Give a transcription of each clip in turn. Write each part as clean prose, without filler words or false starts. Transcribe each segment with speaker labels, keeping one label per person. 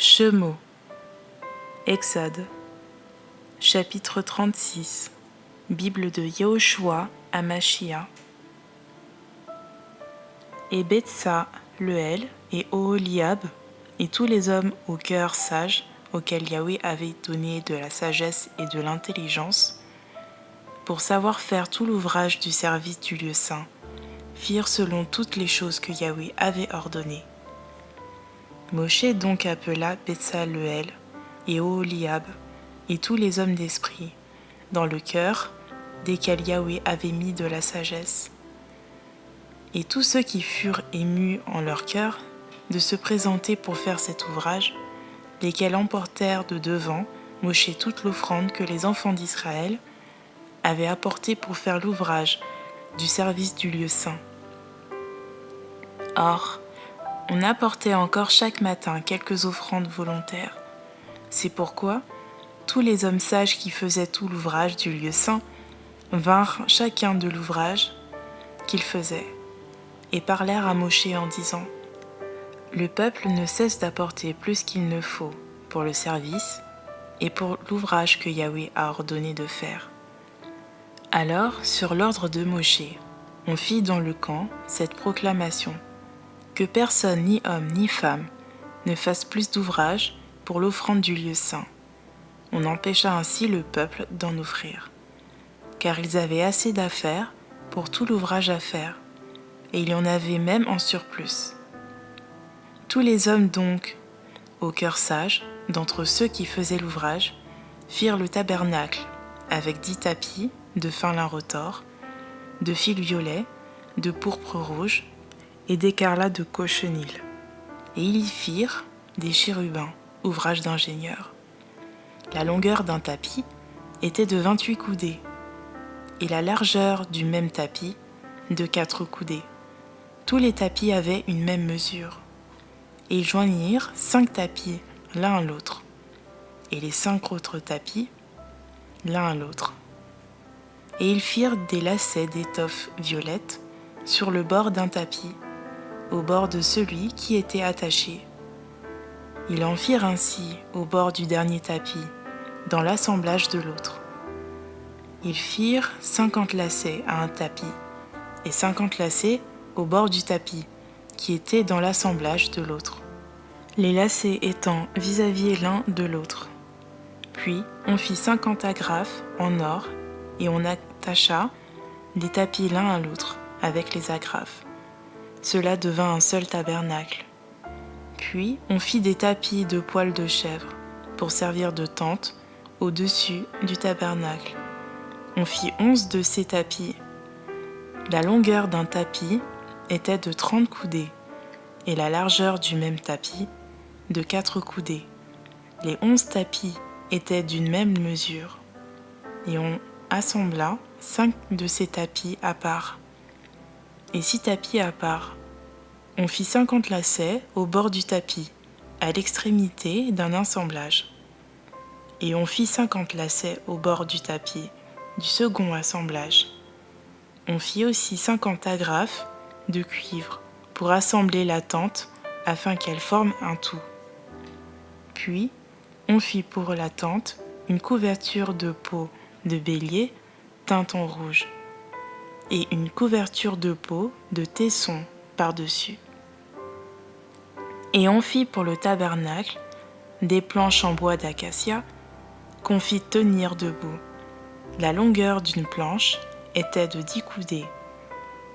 Speaker 1: Shemo, Exode, chapitre 36, Bible de Yehoshua à Machia. Et Betsa, Leuel et Oholiab, et tous les hommes au cœur sage, auxquels Yahweh avait donné de la sagesse et de l'intelligence, pour savoir faire tout l'ouvrage du service du lieu saint, firent selon toutes les choses que Yahweh avait ordonnées. Moshe donc appela Betsa-Leuel et Oholiab et tous les hommes d'esprit, dans le cœur, desquels Yahweh avait mis de la sagesse. Et tous ceux qui furent émus en leur cœur de se présenter pour faire cet ouvrage, lesquels emportèrent de devant Moshe toute l'offrande que les enfants d'Israël avaient apportée pour faire l'ouvrage du service du lieu saint. Or, on apportait encore chaque matin quelques offrandes volontaires. C'est pourquoi tous les hommes sages qui faisaient tout l'ouvrage du lieu saint vinrent chacun de l'ouvrage qu'ils faisaient et parlèrent à Moshe en disant : Le peuple ne cesse d'apporter plus qu'il ne faut pour le service et pour l'ouvrage que Yahweh a ordonné de faire. Alors, sur l'ordre de Moshe, on fit dans le camp cette proclamation : que personne, ni homme ni femme, ne fasse plus d'ouvrage pour l'offrande du lieu saint. On empêcha ainsi le peuple d'en offrir, car ils avaient assez d'affaires pour tout l'ouvrage à faire, et il y en avait même en surplus. Tous les hommes donc, au cœur sage, d'entre ceux qui faisaient l'ouvrage, firent le tabernacle avec 10 tapis de fin lin retors, de fil violet, de pourpre rouge et d'écarlate de cochenille. Et ils y firent des chérubins, ouvrage d'ingénieur. La longueur d'un tapis était de 28 coudées, et la largeur du même tapis de 4 coudées. Tous les tapis avaient une même mesure. Et ils joignirent 5 tapis l'un à l'autre, et les 5 autres tapis l'un à l'autre. Et ils firent des lacets d'étoffe violette sur le bord d'un tapis, au bord de celui qui était attaché. Ils en firent ainsi au bord du dernier tapis, dans l'assemblage de l'autre. Ils firent 50 lacets à un tapis, et 50 lacets au bord du tapis, qui était dans l'assemblage de l'autre, les lacets étant vis-à-vis l'un de l'autre. Puis on fit 50 agrafes en or, et on attacha les tapis l'un à l'autre avec les agrafes. Cela devint un seul tabernacle. Puis on fit des tapis de poils de chèvre pour servir de tente au-dessus du tabernacle. On fit 11 de ces tapis. La longueur d'un tapis était de 30 coudées et la largeur du même tapis de 4 coudées. Les 11 tapis étaient d'une même mesure. Et on assembla 5 de ces tapis à part et 6 tapis à part. On fit 50 lacets au bord du tapis, à l'extrémité d'un assemblage. Et on fit 50 lacets au bord du tapis, du second assemblage. On fit aussi 50 agrafes de cuivre pour assembler la tente afin qu'elle forme un tout. Puis, on fit pour la tente une couverture de peau de bélier teinte en rouge et une couverture de peau de tesson par-dessus. Et on fit pour le tabernacle des planches en bois d'acacia qu'on fit tenir debout. La longueur d'une planche était de 10 coudées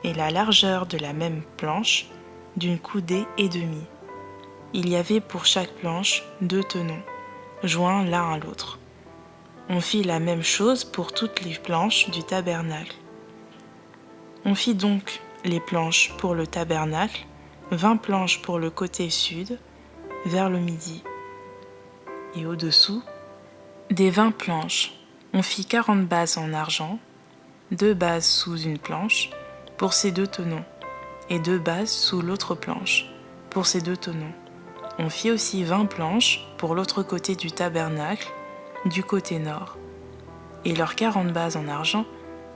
Speaker 1: et la largeur de la même planche d'une coudée et demie. Il y avait pour chaque planche 2 tenons, joints l'un à l'autre. On fit la même chose pour toutes les planches du tabernacle. On fit donc les planches pour le tabernacle, 20 planches pour le côté sud, vers le midi. Et au-dessous, des 20 planches, on fit 40 bases en argent, 2 bases sous une planche, pour ces 2 tenons, et 2 bases sous l'autre planche, pour ces 2 tenons. On fit aussi 20 planches pour l'autre côté du tabernacle, du côté nord, et leurs 40 bases en argent,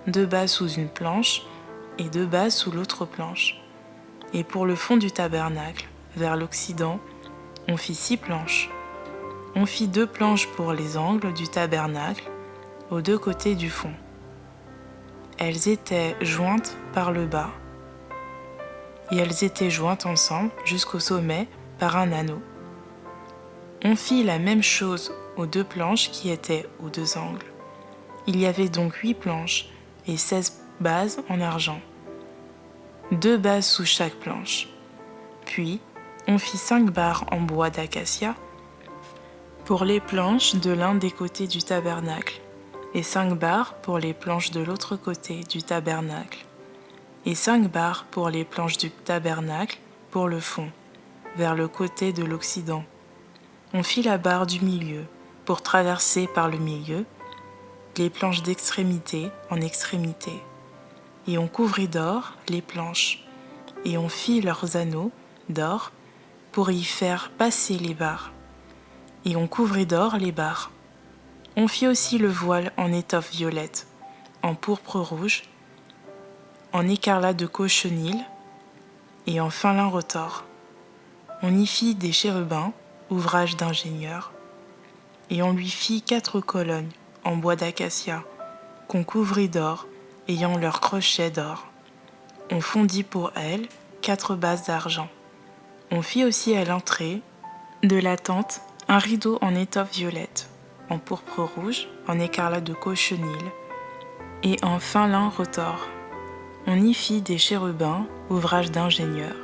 Speaker 1: 2 bases sous une planche, et 2 bases sous l'autre planche. Et pour le fond du tabernacle, vers l'occident, on fit 6 planches, On fit 2 planches pour les angles du tabernacle, aux 2 côtés du fond. Elles étaient jointes par le bas, et elles étaient jointes ensemble jusqu'au sommet par un anneau. On fit la même chose aux 2 planches qui étaient aux 2 angles. Il y avait donc 8 planches et 16 bases en argent, 2 bases sous chaque planche. Puis, on fit 5 barres en bois d'acacia pour les planches de l'un des côtés du tabernacle, et 5 barres pour les planches de l'autre côté du tabernacle, et 5 barres pour les planches du tabernacle pour le fond, vers le côté de l'Occident. On fit la barre du milieu pour traverser par le milieu les planches d'extrémité en extrémité, et on couvrit d'or les planches, et on fit leurs anneaux d'or pour y faire passer les barres, et on couvrit d'or les barres. On fit aussi le voile en étoffe violette, en pourpre rouge, en écarlate de cochenille et en fin lin retors. On y fit des chérubins, ouvrage d'ingénieur, et on lui fit 4 colonnes en bois d'acacia, qu'on couvrit d'or, ayant leurs crochets d'or. On fondit pour elles 4 bases d'argent. On fit aussi à l'entrée de la tente un rideau en étoffe violette, en pourpre rouge, en écarlate de cochenille et en fin lin retors. On y fit des chérubins, ouvrage d'ingénieur,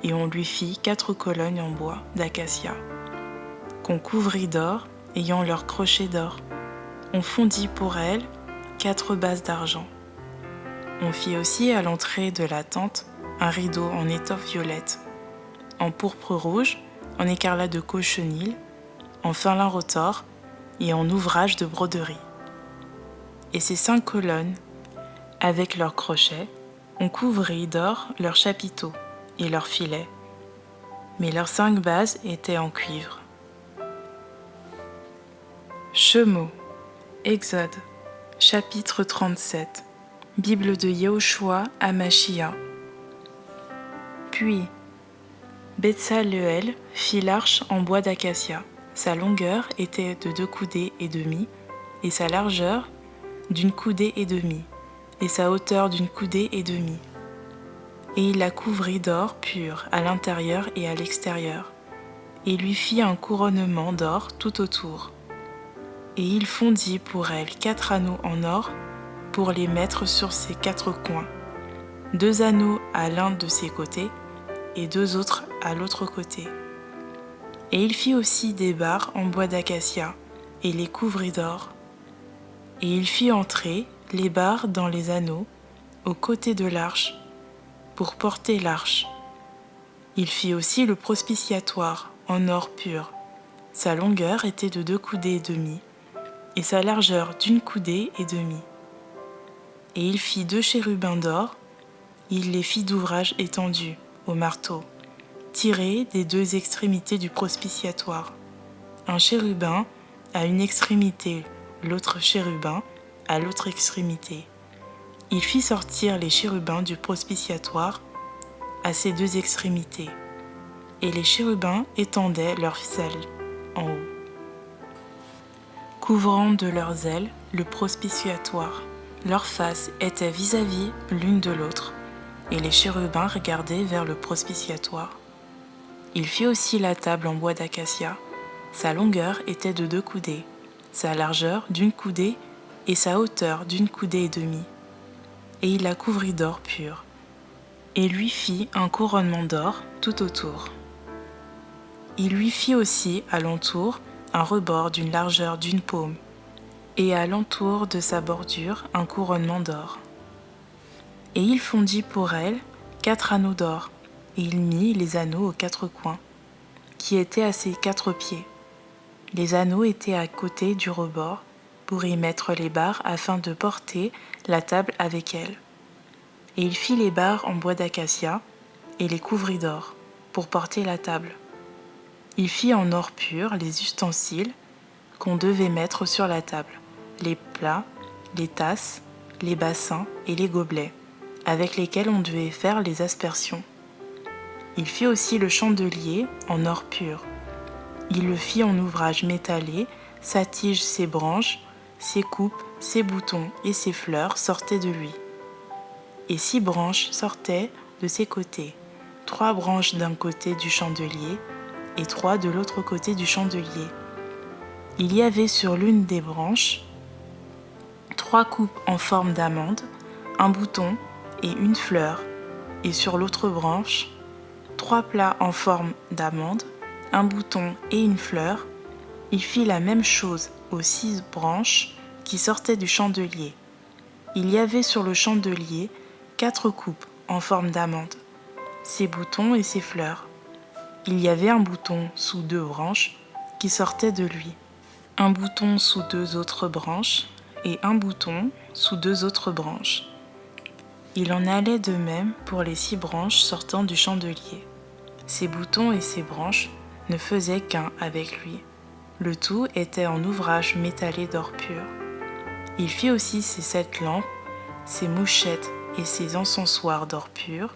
Speaker 1: et on lui fit 4 colonnes en bois d'acacia, qu'on couvrit d'or, ayant leurs crochets d'or. On fondit pour elles 4 bases d'argent. On fit aussi à l'entrée de la tente un rideau en étoffe violette, en pourpre rouge, en écarlate de cochenille, en fin lin retors et en ouvrage de broderie. Et ces 5 colonnes, avec leurs crochets, on couvrit d'or leurs chapiteaux et leurs filets, mais leurs 5 bases étaient en cuivre. Shemot, Exode, chapitre 37, Bible de Yehoshua Amashia. Puis, Betsaleel fit l'arche en bois d'acacia. Sa longueur était de 2 coudées et demie, et sa largeur d'une coudée et demie, et sa hauteur d'une coudée et demie. Et il la couvrit d'or pur à l'intérieur et à l'extérieur, et lui fit un couronnement d'or tout autour. Et il fondit pour elle 4 anneaux en or pour les mettre sur ses 4 coins, 2 anneaux à l'un de ses côtés et 2 autres à l'autre côté. Et il fit aussi des barres en bois d'acacia et les couvrit d'or. Et il fit entrer les barres dans les anneaux aux côtés de l'arche pour porter l'arche. Il fit aussi le propitiatoire en or pur. Sa longueur était de 2 coudées et demie, et sa largeur d'une coudée et demie. Et il fit 2 chérubins d'or, il les fit d'ouvrage étendu, au marteau, tirés des 2 extrémités du propitiatoire. Un chérubin à une extrémité, l'autre chérubin à l'autre extrémité. Il fit sortir les chérubins du propitiatoire à ses 2 extrémités, et les chérubins étendaient leurs ailes en haut, couvrant de leurs ailes le propitiatoire. Leurs faces étaient vis-à-vis l'une de l'autre, et les chérubins regardaient vers le propitiatoire. Il fit aussi la table en bois d'acacia. Sa longueur était de 2 coudées, sa largeur d'une coudée et sa hauteur d'une coudée et demie. Et il la couvrit d'or pur, et lui fit un couronnement d'or tout autour. Il lui fit aussi à l'entour un rebord d'une largeur d'une paume, et à l'entour de sa bordure un couronnement d'or. Et il fondit pour elle 4 anneaux d'or, et il mit les anneaux aux 4 coins, qui étaient à ses 4 pieds. Les anneaux étaient à côté du rebord, pour y mettre les barres afin de porter la table avec elles. Et il fit les barres en bois d'acacia, et les couvrit d'or, pour porter la table. Il fit en or pur les ustensiles qu'on devait mettre sur la table, les plats, les tasses, les bassins et les gobelets, avec lesquels on devait faire les aspersions. Il fit aussi le chandelier en or pur. Il le fit en ouvrage métallé, sa tige, ses branches, ses coupes, ses boutons et ses fleurs sortaient de lui. Et 6 branches sortaient de ses côtés, 3 branches d'un côté du chandelier et 3 de l'autre côté du chandelier. Il y avait sur l'une des branches 3 coupes en forme d'amande, un bouton et une fleur, et sur l'autre branche 3 plats en forme d'amande, un bouton et une fleur. Il fit la même chose aux 6 branches qui sortaient du chandelier. Il y avait sur le chandelier 4 coupes en forme d'amande, ses boutons et ses fleurs. Il y avait un bouton sous 2 branches qui sortaient de lui, un bouton sous 2 autres branches et un bouton sous 2 autres branches. Il en allait de même pour les 6 branches sortant du chandelier. Ses boutons et ses branches ne faisaient qu'un avec lui. Le tout était en ouvrage métallé d'or pur. Il fit aussi ses 7 lampes, ses mouchettes et ses encensoirs d'or pur,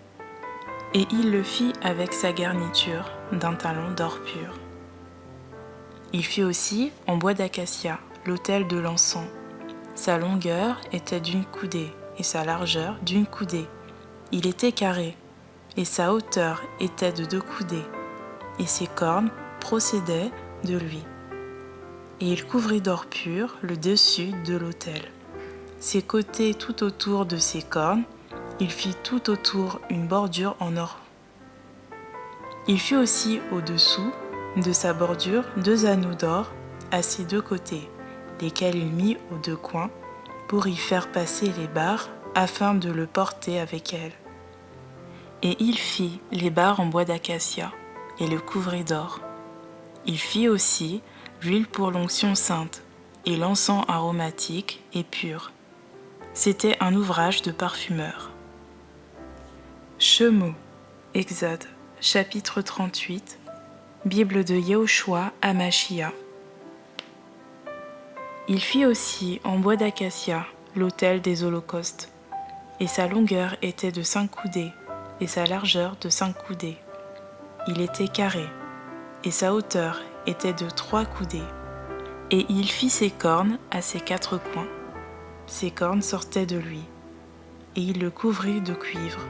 Speaker 1: et il le fit avec sa garniture d'un talon d'or pur. Il fit aussi en bois d'acacia l'autel de l'encens. Sa longueur était d'une coudée et sa largeur d'une coudée. Il était carré, et sa hauteur était de 2 coudées, et ses cornes procédaient de lui. Et il couvrit d'or pur le dessus de l'autel. Ses côtés tout autour de ses cornes, il fit tout autour une bordure en or. Il fit aussi au-dessous de sa bordure 2 anneaux d'or à ses 2 côtés, lesquels il mit aux 2 coins pour y faire passer les barres afin de le porter avec elles. Et il fit les barres en bois d'acacia et le couvrit d'or. Il fit aussi l'huile pour l'onction sainte et l'encens aromatique et pur. C'était un ouvrage de parfumeur. Shemot, Exode, chapitre 38, Bible de Yehoshua Hamashia. Il fit aussi en bois d'acacia l'autel des holocaustes, et sa longueur était de 5 coudées, et sa largeur de 5 coudées. Il était carré, et sa hauteur était de 3 coudées. Et il fit ses cornes à ses 4 coins. Ses cornes sortaient de lui, et il le couvrit de cuivre.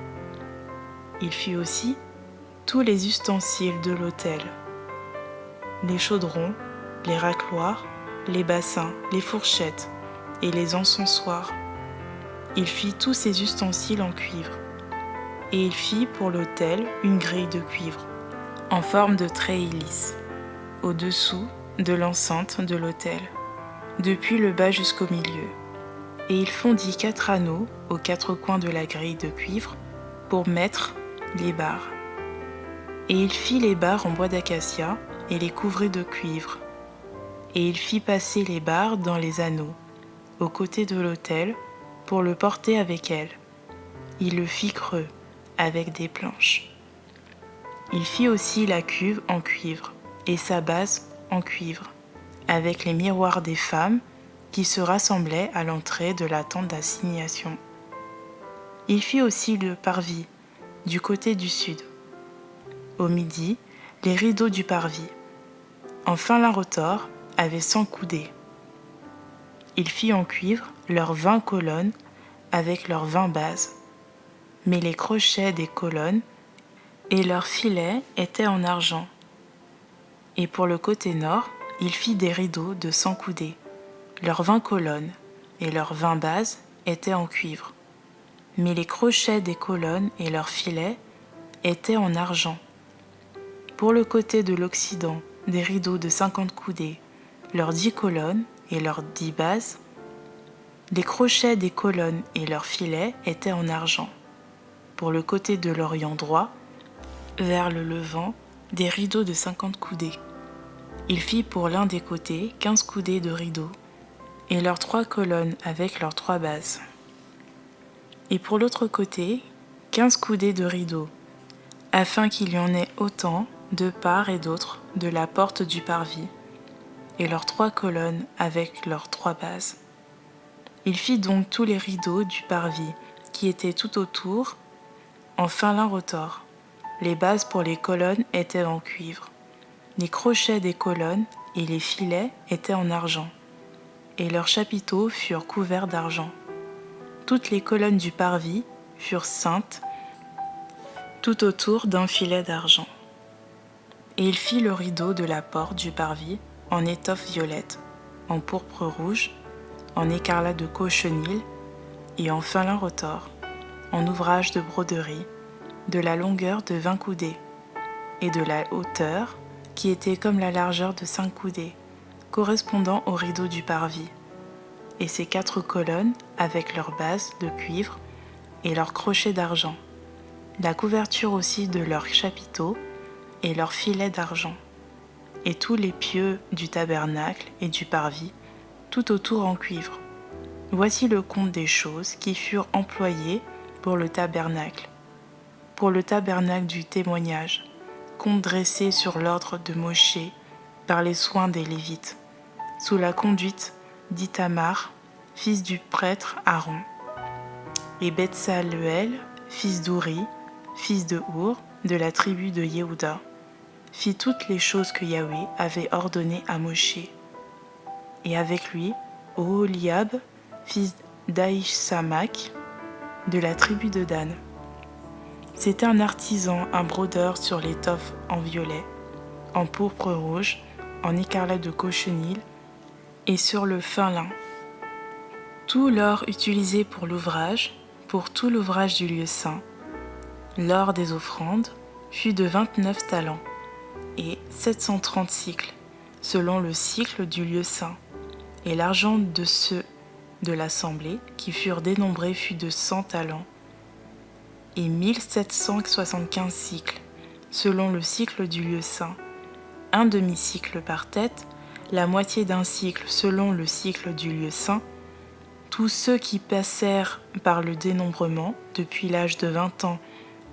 Speaker 1: Il fit aussi tous les ustensiles de l'autel, les chaudrons, les racloirs, les bassins, les fourchettes et les encensoirs. Il fit tous ces ustensiles en cuivre. Et il fit pour l'autel une grille de cuivre, en forme de treillis lisse, au-dessous de l'enceinte de l'autel, depuis le bas jusqu'au milieu. Et il fondit 4 anneaux aux 4 coins de la grille de cuivre pour mettre les barres. Et il fit les barres en bois d'acacia et les couvrit de cuivre. Et il fit passer les barres dans les anneaux, aux côtés de l'autel, pour le porter avec elles. Il le fit creux, avec des planches. Il fit aussi la cuve en cuivre, et sa base en cuivre, avec les miroirs des femmes qui se rassemblaient à l'entrée de la tente d'assignation. Il fit aussi le parvis du côté du sud. Au midi, les rideaux du parvis. Enfin l'un retors avait 100 coudées. Il fit en cuivre leurs 20 colonnes avec leurs 20 bases. Mais les crochets des colonnes et leurs filets étaient en argent. Et pour le côté nord, il fit des rideaux de 100 coudées. Leurs 20 colonnes et leurs 20 bases étaient en cuivre. Mais les crochets des colonnes et leurs filets étaient en argent. Pour le côté de l'occident, des rideaux de 50 coudées, leurs 10 colonnes et leurs 10 bases. Les crochets des colonnes et leurs filets étaient en argent. Pour le côté de l'orient droit, vers le levant, des rideaux de 50 coudées. Il fit pour l'un des côtés 15 coudées de rideaux, et leurs 3 colonnes avec leurs 3 bases. Et pour l'autre côté, 15 coudées de rideaux, afin qu'il y en ait autant de part et d'autre de la porte du parvis, et leurs 3 colonnes avec leurs 3 bases. Il fit donc tous les rideaux du parvis qui étaient tout autour, en fin lin retors. Les bases pour les colonnes étaient en cuivre. Les crochets des colonnes et les filets étaient en argent, et leurs chapiteaux furent couverts d'argent. Toutes les colonnes du parvis furent ceintes tout autour d'un filet d'argent. Et il fit le rideau de la porte du parvis en étoffe violette, en pourpre rouge, en écarlate de cochenille et en fin lin retors, en ouvrage de broderie, de la longueur de 20 coudées, et de la hauteur qui était comme la largeur de 5 coudées, correspondant au rideau du parvis. Et ces 4 colonnes avec leurs bases de cuivre et leurs crochets d'argent, la couverture aussi de leurs chapiteaux et leurs filets d'argent, et tous les pieux du tabernacle et du parvis, tout autour en cuivre. Voici le compte des choses qui furent employées pour le tabernacle du témoignage, compte dressé sur l'ordre de Moshe par les soins des Lévites, sous la conduite d'Ithamar, fils du prêtre Aaron, et Betsaleel, fils d'Ouri, fils de Our, de la tribu de Yehuda, fit toutes les choses que Yahweh avait ordonnées à Moshe. Et avec lui, Oholiab, fils d'Aïch-Samak, de la tribu de Dan. C'était un artisan, un brodeur sur l'étoffe en violet, en pourpre rouge, en écarlate de cochenille et sur le fin lin. Tout l'or utilisé pour tout l'ouvrage du lieu saint, l'or des offrandes, fut de 29 talents et 730 cycles, selon le cycle du lieu saint, et l'argent de ceux de l'assemblée qui furent dénombrés fut de 100 talents et 1775 cycles, selon le cycle du lieu saint, un demi-cycle par tête, la moitié d'un cycle selon le cycle du lieu saint. Tous ceux qui passèrent par le dénombrement depuis l'âge de 20 ans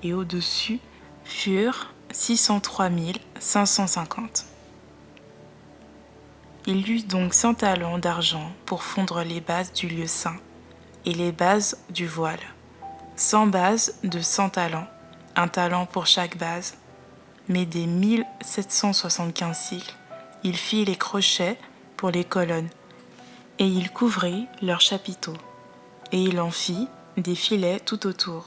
Speaker 1: et au-dessus furent 603 550. Il y eut donc 100 talents d'argent pour fondre les bases du lieu saint et les bases du voile, 100 bases de 100 talents, un talent pour chaque base. Mais des 1775 cycles, il fit les crochets pour les colonnes, et il couvrit leurs chapiteaux, et il en fit des filets tout autour.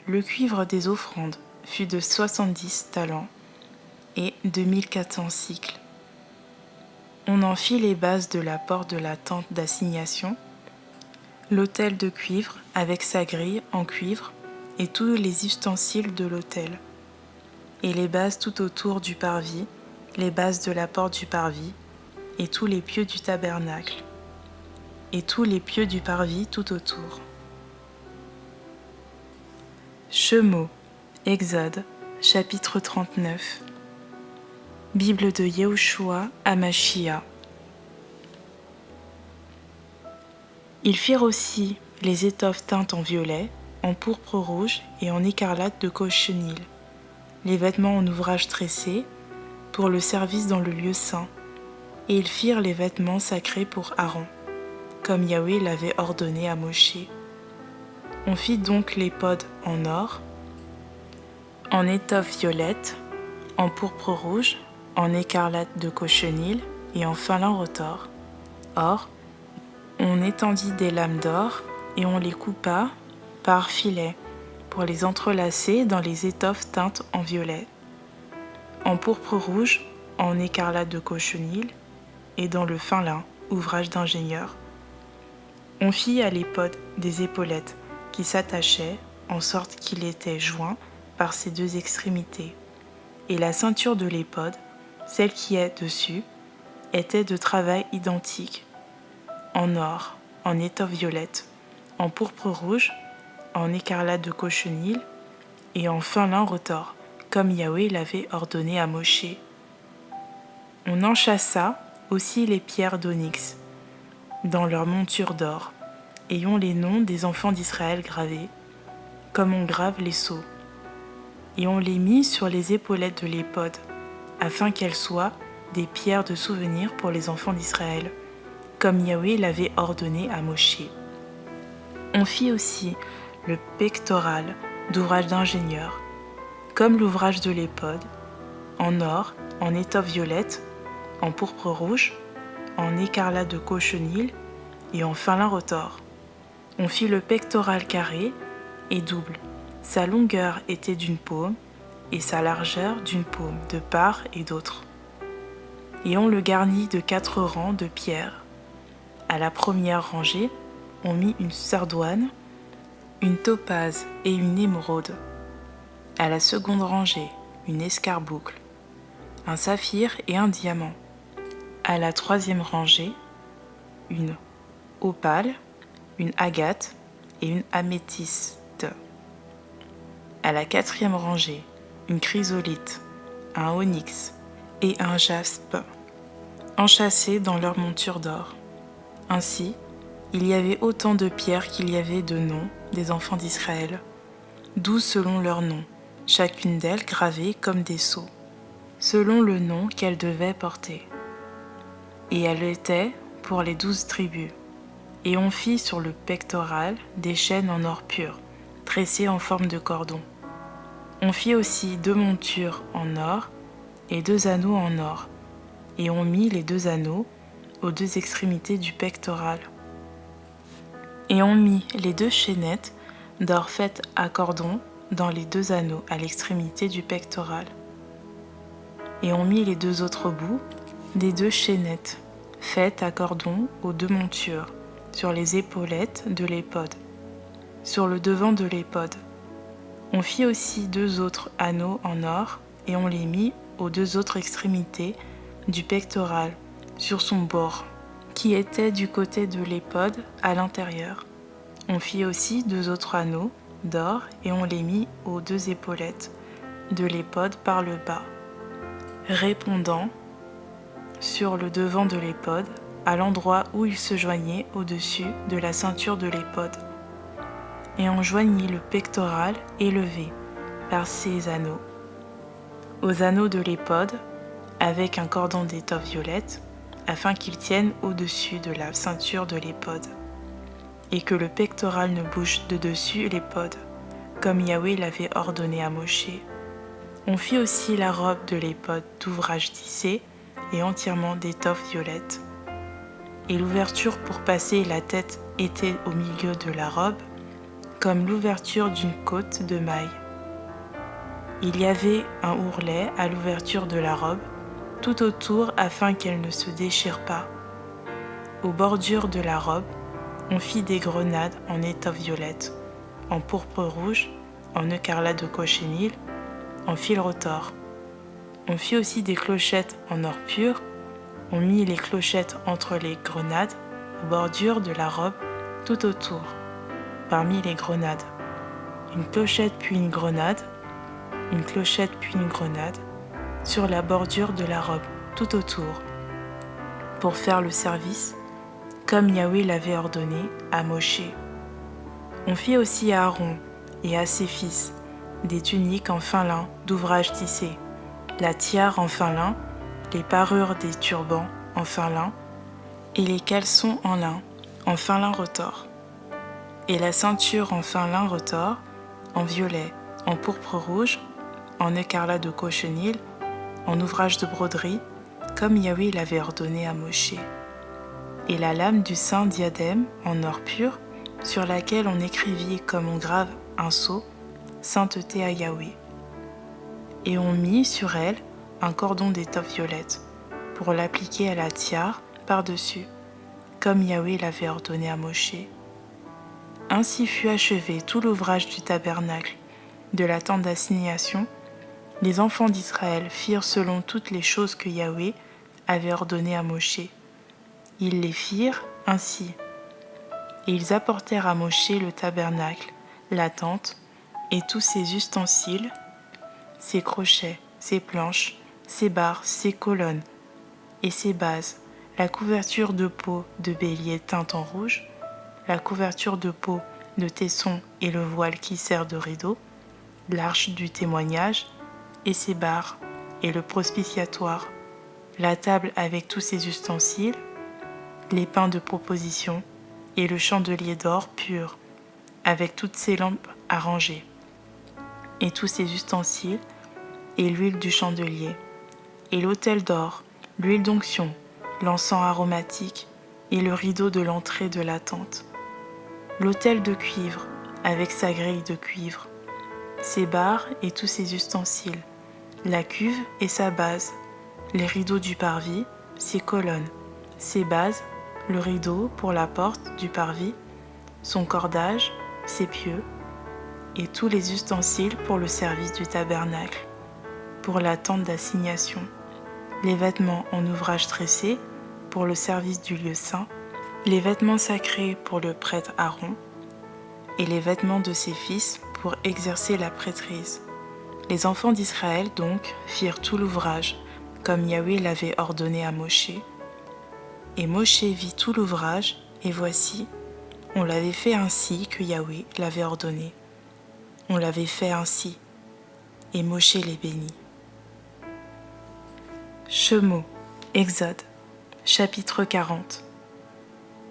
Speaker 1: Le cuivre des offrandes fut de 70 talents et 2400 cycles. On en fit les bases de la porte de la tente d'assignation, l'autel de cuivre avec sa grille en cuivre et tous les ustensiles de l'autel, et les bases tout autour du parvis, les bases de la porte du parvis, et tous les pieux du tabernacle, et tous les pieux du parvis tout autour. Shemo, Exode, chapitre 39. Bible de Yehoshua Hamashia. Ils firent aussi les étoffes teintes en violet, en pourpre rouge et en écarlate de cochenille, les vêtements en ouvrage tressé, pour le service dans le lieu saint, et ils firent les vêtements sacrés pour Aaron, comme Yahweh l'avait ordonné à Moshe. On fit donc l'éphod en or, en étoffe violette, en pourpre rouge, en écarlate de cochenille et en fin lin retors. Or, on étendit des lames d'or et on les coupa par filets pour les entrelacer dans les étoffes teintes en violet, en pourpre rouge, en écarlate de cochenille et dans le fin lin, ouvrage d'ingénieur. On fit à l'éphod des épaulettes qui s'attachaient en sorte qu'il était joint par ses 2 extrémités, et la ceinture de l'éphod, celle qui est dessus, était de travail identique, en or, en étoffe violette, en pourpre rouge, en écarlate de cochenille et en fin lin retors, comme Yahweh l'avait ordonné à Moshe. On enchâssa aussi les pierres d'onyx dans leur monture d'or, ayant les noms des enfants d'Israël gravés, comme on grave les sceaux, et on les mit sur les épaulettes de l'éphod, afin qu'elles soient des pierres de souvenir pour les enfants d'Israël, comme Yahweh l'avait ordonné à Moshe. On fit aussi le pectoral d'ouvrage d'ingénieur, comme l'ouvrage de l'éphod, en or en étoffe violette, en pourpre rouge, en écarlate de cochenille et en fin lin retors. On fit le pectoral carré et double. Sa longueur était d'une paume et sa largeur d'une paume de part et d'autre. Et on le garnit de 4 rangs de pierres. À la première rangée, on mit une sardoine, une topaze et une émeraude. À la seconde rangée, une escarboucle, un saphir et un diamant. À la troisième rangée, une opale, une agate et une améthyste. À la quatrième rangée, une chrysolite, un onyx et un jaspe, enchâssés dans leur monture d'or. Ainsi, il y avait autant de pierres qu'il y avait de noms des enfants d'Israël, 12 selon leur nom, chacune d'elles gravée comme des sceaux, selon le nom qu'elle devait porter. Et elle était pour les 12 tribus. Et on fit sur le pectoral des chaînes en or pur, tressées en forme de cordon. On fit aussi 2 montures en or et 2 anneaux en or, et on mit les 2 anneaux aux 2 extrémités du pectoral. Et on mit les 2 chaînettes d'or faites à cordon dans les 2 anneaux à l'extrémité du pectoral. Et on mit les 2 autres bouts des 2 chaînettes faites à cordon aux 2 montures, sur les épaulettes de l'éphod, sur le devant de l'éphod. On fit aussi 2 autres anneaux en or et on les mit aux 2 autres extrémités du pectoral, sur son bord, qui était du côté de l'éphod à l'intérieur. On fit aussi 2 autres anneaux d'or et on les mit aux 2 épaulettes de l'éphod par le bas, répondant sur le devant de l'éphod, à l'endroit où il se joignait au-dessus de la ceinture de l'éphod. Et on joignit le pectoral élevé par ces anneaux aux anneaux de l'éphod avec un cordon d'étoffe violette, afin qu'il tienne au-dessus de la ceinture de l'éphod, et que le pectoral ne bouge de dessus l'éphod, comme Yahweh l'avait ordonné à Moshe. On fit aussi la robe de l'éphod d'ouvrage tissé et entièrement d'étoffe violette. Et l'ouverture pour passer la tête était au milieu de la robe, comme l'ouverture d'une côte de mailles. Il y avait un ourlet à l'ouverture de la robe, tout autour afin qu'elle ne se déchire pas. Aux bordures de la robe, on fit des grenades en étoffe violette, en pourpre rouge, en écarlate de cochenille, en fil retors. On fit aussi des clochettes en or pur. On mit les clochettes entre les grenades, aux bordures de la robe, tout autour, parmi les grenades. Une clochette puis une grenade, une clochette puis une grenade, sur la bordure de la robe, tout autour, pour faire le service, comme Yahweh l'avait ordonné à Moshe. On fit aussi à Aaron et à ses fils des tuniques en fin lin d'ouvrage tissé, la tiare en fin lin, les parures des turbans en fin lin et les caleçons en fin lin retors, et la ceinture en fin lin retors, en violet, en pourpre rouge, en écarlate de cochenille, en ouvrage de broderie, comme Yahweh l'avait ordonné à Moshe. Et la lame du saint diadème en or pur, sur laquelle on écrivit comme on grave un sceau, sainteté à Yahweh. Et on mit sur elle un cordon d'étoffe violette, pour l'appliquer à la tiare par-dessus, comme Yahweh l'avait ordonné à Moshe. Ainsi fut achevé tout l'ouvrage du tabernacle, de la tente d'assignation. Les enfants d'Israël firent selon toutes les choses que Yahweh avait ordonnées à Moshe. Ils les firent ainsi. Et ils apportèrent à Moshe le tabernacle, la tente, et tous ses ustensiles, ses crochets, ses planches, ses barres, ses colonnes, et ses bases, la couverture de peau de bélier teinte en rouge, la couverture de peau de tesson et le voile qui sert de rideau, l'arche du témoignage, et ses barres, et le propitiatoire, la table avec tous ses ustensiles, les pains de proposition, et le chandelier d'or pur, avec toutes ses lampes arrangées, et tous ses ustensiles, et l'huile du chandelier, et l'autel d'or, l'huile d'onction, l'encens aromatique et le rideau de l'entrée de la tente. L'autel de cuivre avec sa grille de cuivre, ses barres et tous ses ustensiles, la cuve et sa base, les rideaux du parvis, ses colonnes, ses bases, le rideau pour la porte du parvis, son cordage, ses pieux, et tous les ustensiles pour le service du tabernacle, pour la tente d'assignation, les vêtements en ouvrage tressé pour le service du lieu saint, les vêtements sacrés pour le prêtre Aaron, et les vêtements de ses fils pour exercer la prêtrise. Les enfants d'Israël donc firent tout l'ouvrage, comme Yahweh l'avait ordonné à Moshe. Et Moshe vit tout l'ouvrage, et voici, on l'avait fait ainsi que Yahweh l'avait ordonné. On l'avait fait ainsi, et Moshe les bénit. Shemo, Exode, chapitre 40.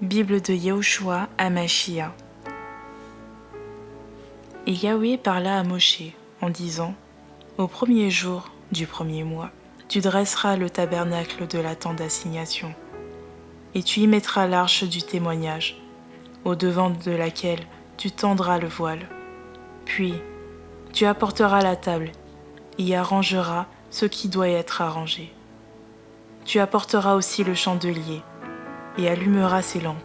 Speaker 1: Bible de Yehoshua Hamashia. Et Yahweh parla à Moshe en disant, au premier jour du premier mois, tu dresseras le tabernacle de la tente d'assignation, et tu y mettras l'arche du témoignage, au devant de laquelle tu tendras le voile. Puis, tu apporteras la table, y arrangeras ce qui doit être arrangé. Tu apporteras aussi le chandelier, et allumeras ses lampes.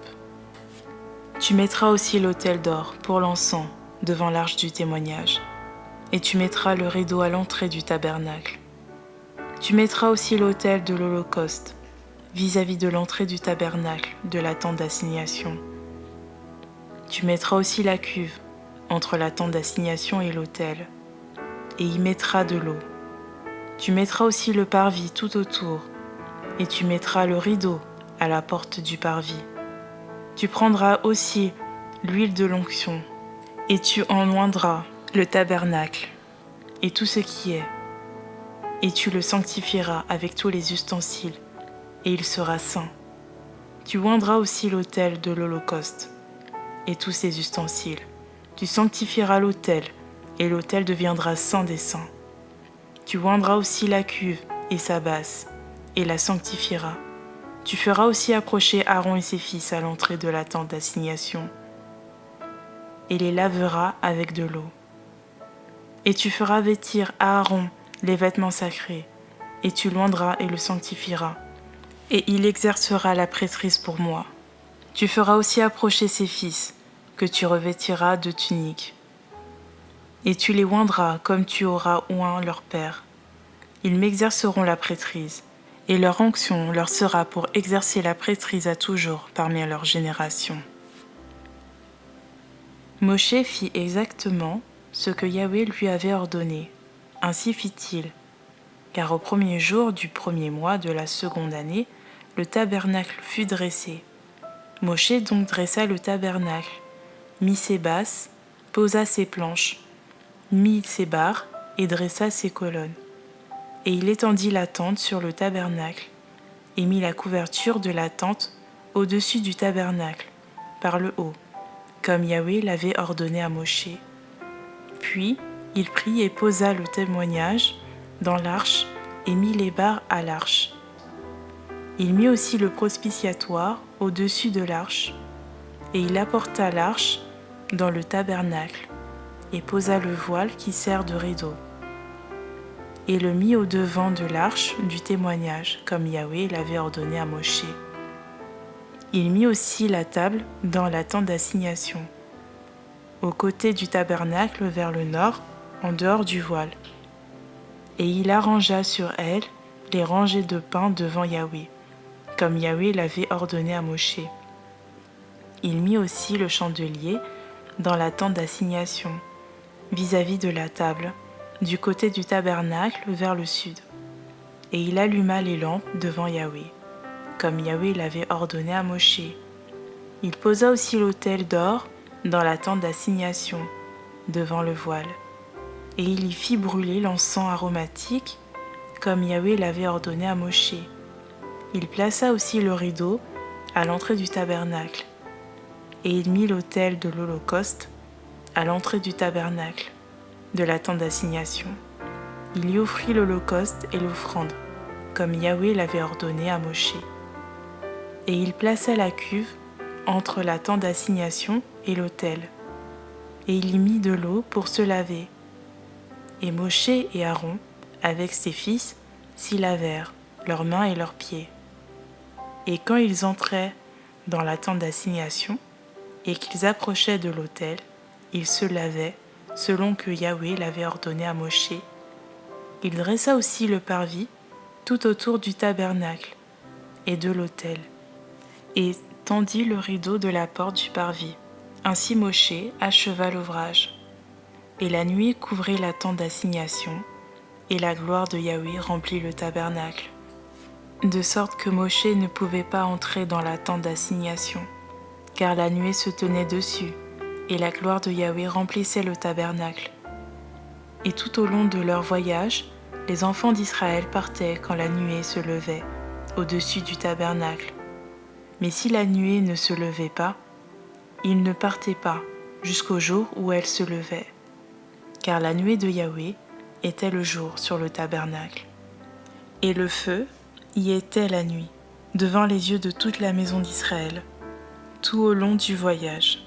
Speaker 1: Tu mettras aussi l'autel d'or pour l'encens devant l'arche du témoignage, et tu mettras le rideau à l'entrée du tabernacle. Tu mettras aussi l'autel de l'Holocauste, vis-à-vis de l'entrée du tabernacle de la tente d'assignation. Tu mettras aussi la cuve entre la tente d'assignation et l'autel, et y mettras de l'eau. Tu mettras aussi le parvis tout autour, et tu mettras le rideau à la porte du parvis. Tu prendras aussi l'huile de l'onction, et tu en oindras le tabernacle, et tout ce qui est, et tu le sanctifieras avec tous les ustensiles, et il sera saint. Tu oindras aussi l'autel de l'Holocauste, et tous ses ustensiles. Tu sanctifieras l'autel, et l'autel deviendra saint des saints. Tu oindras aussi la cuve et sa base, et la sanctifieras. Tu feras aussi approcher Aaron et ses fils à l'entrée de la tente d'assignation, et les laveras avec de l'eau. Et tu feras vêtir à Aaron les vêtements sacrés, et tu l'oindras et le sanctifieras, et il exercera la prêtrise pour moi. Tu feras aussi approcher ses fils, que tu revêtiras de tuniques, et tu les oindras comme tu auras oint leur père. Ils m'exerceront la prêtrise, et leur onction leur sera pour exercer la prêtrise à toujours parmi leurs générations. Moshe fit exactement ce que Yahweh lui avait ordonné. Ainsi fit-il, car au premier jour du premier mois de la seconde année, le tabernacle fut dressé. Moshe donc dressa le tabernacle, mit ses bases, posa ses planches, mit ses barres et dressa ses colonnes. Et il étendit la tente sur le tabernacle, et mit la couverture de la tente au-dessus du tabernacle, par le haut, comme Yahweh l'avait ordonné à Moshe. Puis il prit et posa le témoignage dans l'arche et mit les barres à l'arche. Il mit aussi le propitiatoire au-dessus de l'arche, et il apporta l'arche dans le tabernacle, et posa le voile qui sert de rideau, et le mit au devant de l'arche du témoignage, comme Yahweh l'avait ordonné à Moshe. Il mit aussi la table dans la tente d'assignation, au côté du tabernacle vers le nord, en dehors du voile. Et il arrangea sur elle les rangées de pain devant Yahweh, comme Yahweh l'avait ordonné à Moshe. Il mit aussi le chandelier dans la tente d'assignation, vis-à-vis de la table, du côté du tabernacle vers le sud. Et il alluma les lampes devant Yahweh, comme Yahweh l'avait ordonné à Moshe. Il posa aussi l'autel d'or dans la tente d'assignation, devant le voile. Et il y fit brûler l'encens aromatique, comme Yahweh l'avait ordonné à Moshe. Il plaça aussi le rideau à l'entrée du tabernacle, et il mit l'autel de l'Holocauste à l'entrée du tabernacle, de la tente d'assignation. Il y offrit l'Holocauste et l'offrande, comme Yahweh l'avait ordonné à Moshe. Et il plaça la cuve entre la tente d'assignation et l'autel, et il y mit de l'eau pour se laver. Et Moshe et Aaron, avec ses fils, s'y lavèrent, leurs mains et leurs pieds. Et quand ils entraient dans la tente d'assignation, et qu'ils approchaient de l'autel, ils se lavaient, selon que Yahweh l'avait ordonné à Moshe. Il dressa aussi le parvis tout autour du tabernacle et de l'autel, et tendit le rideau de la porte du parvis. Ainsi Moshe acheva l'ouvrage. Et la nuée couvrit la tente d'assignation, et la gloire de Yahweh remplit le tabernacle, de sorte que Moshe ne pouvait pas entrer dans la tente d'assignation, car la nuée se tenait dessus, et la gloire de Yahweh remplissait le tabernacle. Et tout au long de leur voyage, les enfants d'Israël partaient quand la nuée se levait au-dessus du tabernacle. Mais si la nuée ne se levait pas, ils ne partaient pas jusqu'au jour où elle se levait, car la nuée de Yahweh était le jour sur le tabernacle. Et le feu y était la nuit, devant les yeux de toute la maison d'Israël, tout au long du voyage.